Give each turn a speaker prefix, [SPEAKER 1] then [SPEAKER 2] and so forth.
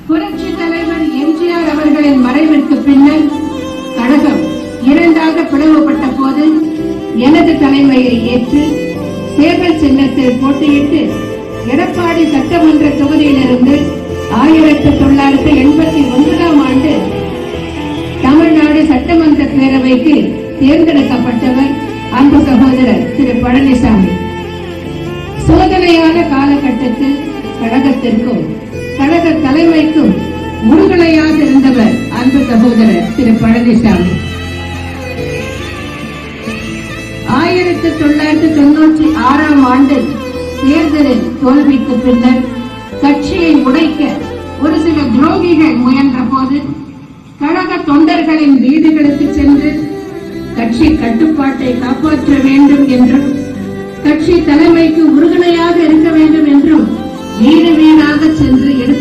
[SPEAKER 1] புரட்சி தலைவர் எம்ஜிஆர் அவர்களின் மறைவிற்கு பின்னர் கழகம் இரண்டாக பிளவுபட்ட போது எனது தலைமையை ஏற்று தேர்தல் சின்னத்தில் போட்டியிட்டு எடப்பாடி சட்டமன்ற தொகுதியிலிருந்து 1989ஆம் ஆண்டு தமிழ்நாடு சட்டமன்ற பேரவைக்கு தேர்ந்தெடுக்கப்பட்டவர் அன்பு சகோதரர் திரு பழனிசாமி. சோதனையான காலகட்டத்தில் கழகத்திற்கும் கழக தலைமைக்கும் உறுதுணையாக இருந்தவர் அன்பு சகோதரர் திரு பழனிசாமி. 1996ஆம் ஆண்டு தேர்தலில் தோல்விக்கு பின்னர் கட்சியை உடைக்க ஒரு சில துரோகிகள் முயன்ற போது கழக தொண்டர்களின் வீடுகளுக்கு சென்று கட்சி கட்டுப்பாட்டை காப்பாற்ற வேண்டும் என்றும் கட்சி தலைமைக்கு உறுதுணையாக இருக்க வேண்டும் என்றும் வீடு வீடாக சென்று எடுத்து